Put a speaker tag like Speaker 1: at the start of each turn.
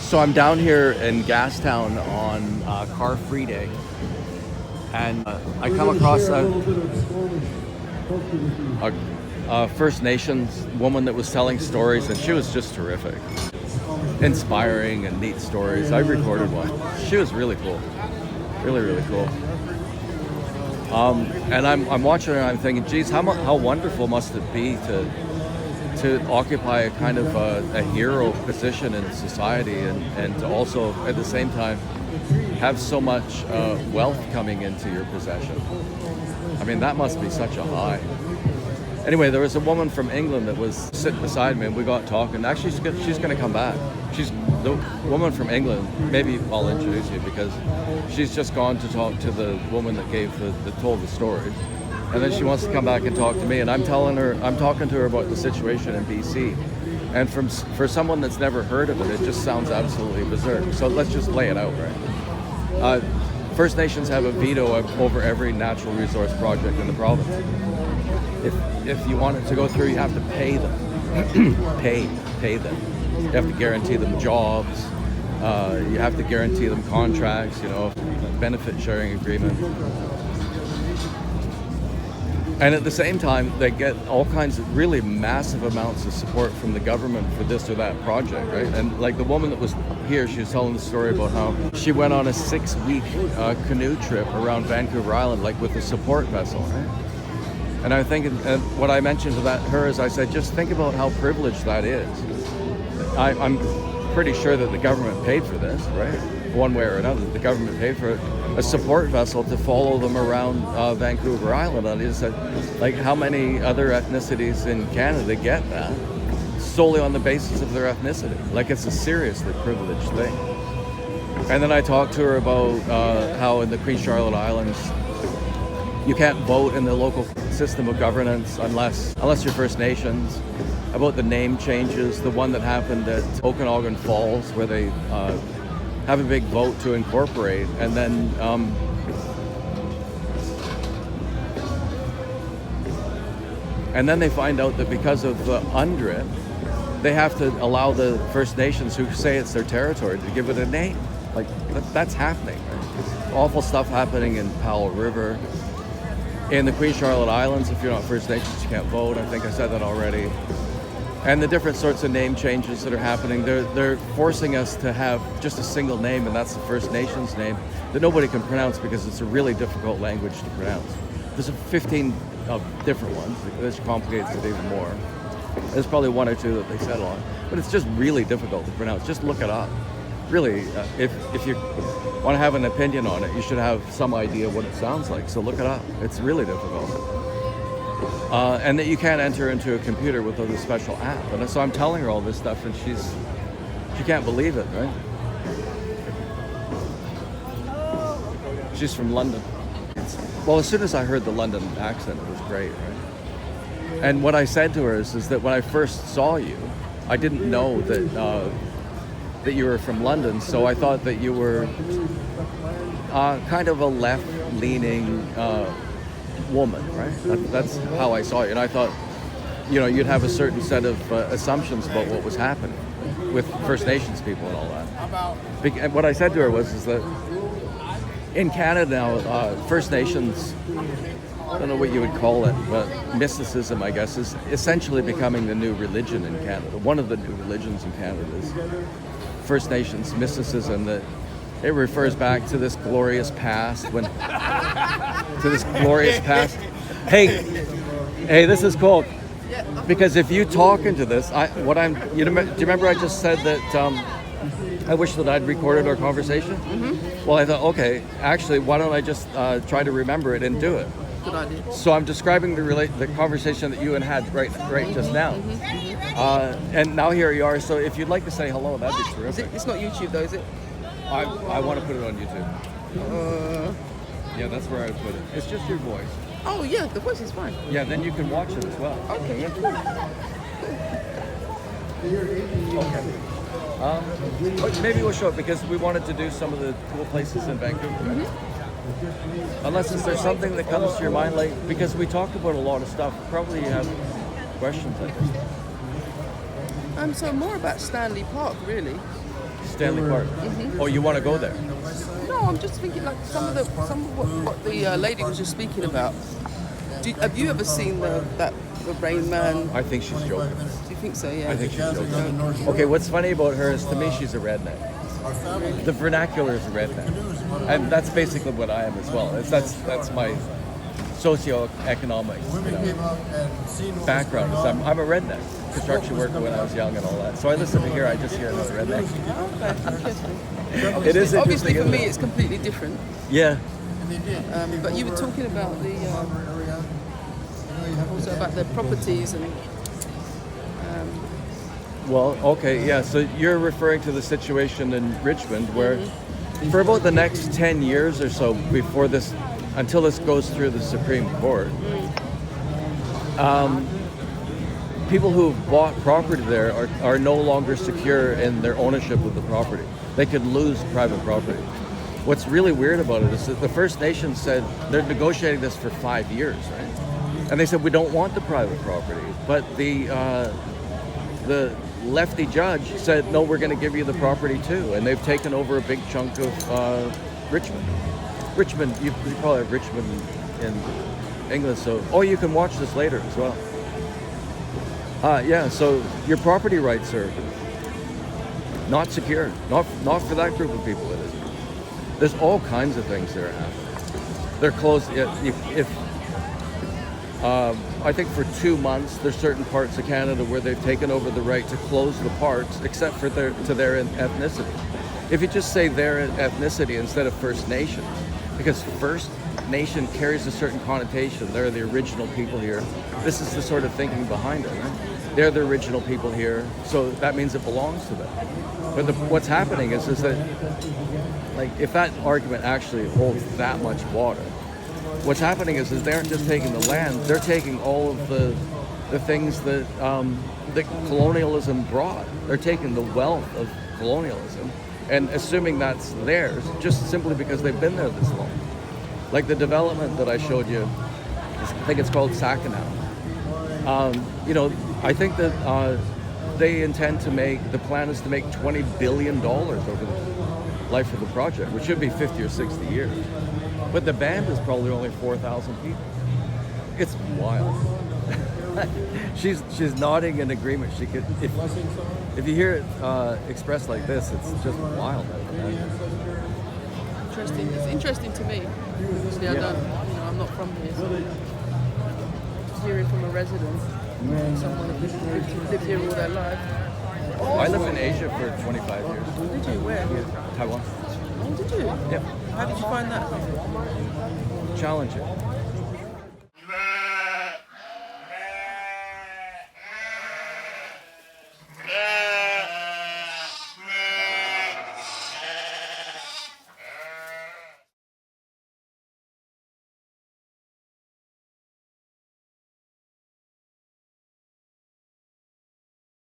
Speaker 1: So I'm down here in Gastown on Car Free Day, and I come across a First Nations woman that was telling stories, and she was just terrific, inspiring and neat stories. I recorded one. She was really cool, really, really cool. And I'm watching her and I'm thinking, geez, how wonderful must it be to occupy a kind of a hero position in society, and to also at the same time have so much wealth coming into your possession. I mean, that must be such a high. Anyway, there was a woman from England that was sitting beside me, and we got talking. Actually, she's going to come back. She's the woman from England. Maybe I'll introduce you, because she's just gone to talk to the woman that told the story, and then she wants to come back and talk to me. And I'm talking to her about the situation in BC, and for someone that's never heard of it, it just sounds absolutely berserk. So let's just lay it out, right? First Nations have a veto over every natural resource project in the province. If you want it to go through, you have to pay them. pay them. You have to guarantee them jobs. You have to guarantee them contracts, benefit sharing agreement. And at the same time, they get all kinds of really massive amounts of support from the government for this or that project, right? And like the woman that was here, she was telling the story about how she went on a 6-week canoe trip around Vancouver Island, like with a support vessel, right? And I think, and what I mentioned to her is, I said, just think about how privileged that is. I'm pretty sure that the government paid for this, right? One way or another, the government paid for a support vessel to follow them around Vancouver Island. And I just said, like, how many other ethnicities in Canada get that solely on the basis of their ethnicity? Like, it's a seriously privileged thing. And then I talked to her about how in the Queen Charlotte Islands, you can't vote in the local system of governance unless you're First Nations. About the name changes, the one that happened at Okanagan Falls, where they have a big vote to incorporate, and then they find out that because of the UNDRIP, they have to allow the First Nations who say it's their territory to give it a name. Like, that's happening. Right? Awful stuff happening in Powell River. In the Queen Charlotte Islands, if you're not First Nations, you can't vote. I think I said that already. And the different sorts of name changes that are happening, they're forcing us to have just a single name, and that's the First Nations name that nobody can pronounce because it's a really difficult language to pronounce. There's 15 different ones, which complicates it even more. There's probably one or two that they settle on, but it's just really difficult to pronounce. Just look it up. Really, if you want to have an opinion on it, you should have some idea what it sounds like. So look it up. It's really difficult. And that you can't enter into a computer without a special app. And so I'm telling her all this stuff, and she can't believe it, right? She's from London. Well, as soon as I heard the London accent, it was great, right? And what I said to her is that when I first saw you, I didn't know that you were from London, so I thought that you were kind of a left-leaning woman, right? That's how I saw you, and I thought, you'd have a certain set of assumptions about what was happening with First Nations people and all that. And what I said to her is that in Canada now, First Nations, I don't know what you would call it, but mysticism, I guess, is essentially becoming the new religion in Canada. One of the new religions in Canada is First Nations mysticism, that it refers back to this glorious past Hey, this is cool. Because if you talk into this, do you remember I just said that I wish that I'd recorded our conversation? Mm-hmm. Well, I thought, okay, actually, why don't I just try to remember it and do it?
Speaker 2: Good idea.
Speaker 1: So I'm describing the conversation that you and had right just now. Mm-hmm. And now here you are. So if you'd like to say hello, that'd be terrific.
Speaker 2: It's not YouTube though, is it?
Speaker 1: I want to put it on YouTube. Yeah, that's where I would put it. It's just your voice.
Speaker 2: Oh yeah, the voice is fine.
Speaker 1: Yeah, then you can watch it as well.
Speaker 2: Okay, yeah, cool.
Speaker 1: Okay. Maybe we'll show it because we wanted to do some of the cool places in Vancouver. Mm-hmm. Unless there's something that comes to your mind, like, because we talked about a lot of stuff. Probably you have questions, I think.
Speaker 2: So more about Stanley Park, really.
Speaker 1: Stanley Park. Oh, you want to go there?
Speaker 2: No, I'm just thinking like some of what the lady was just speaking about. Have you ever seen the Rain Man?
Speaker 1: I think she's joking.
Speaker 2: Do you think so? Yeah.
Speaker 1: I think she's joking. Okay, what's funny about her is, to me, she's a redneck. The vernacular is a redneck, and that's basically what I am as well. That's my socioeconomic background. Is I'm a redneck, construction worker when I was young and all that. So I listen to here, I just hear another redneck.
Speaker 2: Okay, interesting.
Speaker 1: It is
Speaker 2: Obviously,
Speaker 1: interesting,
Speaker 2: for me,
Speaker 1: isn't it?
Speaker 2: it's completely different.
Speaker 1: Yeah.
Speaker 2: But you were talking about also about the properties and.
Speaker 1: Well, okay, yeah. So you're referring to the situation in Richmond where for about the next 10 years or so before this, until this goes through the Supreme Court, people who have bought property there are no longer secure in their ownership of the property. They could lose private property. What's really weird about it is that the First Nations said they're negotiating this for 5 years, right? And they said, we don't want the private property. But the lefty judge said, no, we're going to give you the property too. And they've taken over a big chunk of Richmond. Richmond, you probably have Richmond in England, so, oh, you can watch this later as well. Yeah, so your property rights are not secure. Not for that group of people it isn't. There's all kinds of things that are happening. They're closed. I think for 2 months, there's certain parts of Canada where they've taken over the right to close the parks except for their ethnicity. If you just say their ethnicity instead of First Nations, because First Nation carries a certain connotation. They're the original people here. This is the sort of thinking behind it, right? They're the original people here, so that means it belongs to them. But what's happening is that, like, if that argument actually holds that much water, what's happening is they aren't just taking the land, they're taking all of the things that colonialism brought. They're taking the wealth of colonialism and assuming that's theirs just simply because they've been there this long. Like the development that I showed you, I think it's called Saginaw. I think that they intend to the plan is to make $20 billion over the life of the project, which should be 50 or 60 years. But the band is probably only 4,000 people. It's wild. She's nodding in agreement. She could, if you hear it expressed like this, it's just wild.
Speaker 2: Interesting. It's interesting to me. Obviously, I'm not from here, so just hearing from a resident, someone who's lived here all their life.
Speaker 1: I lived in Asia for 25 years.
Speaker 2: Did you? Where?
Speaker 1: Taiwan.
Speaker 2: Oh, did you?
Speaker 1: Yeah.
Speaker 2: How did you find that?
Speaker 1: Challenging.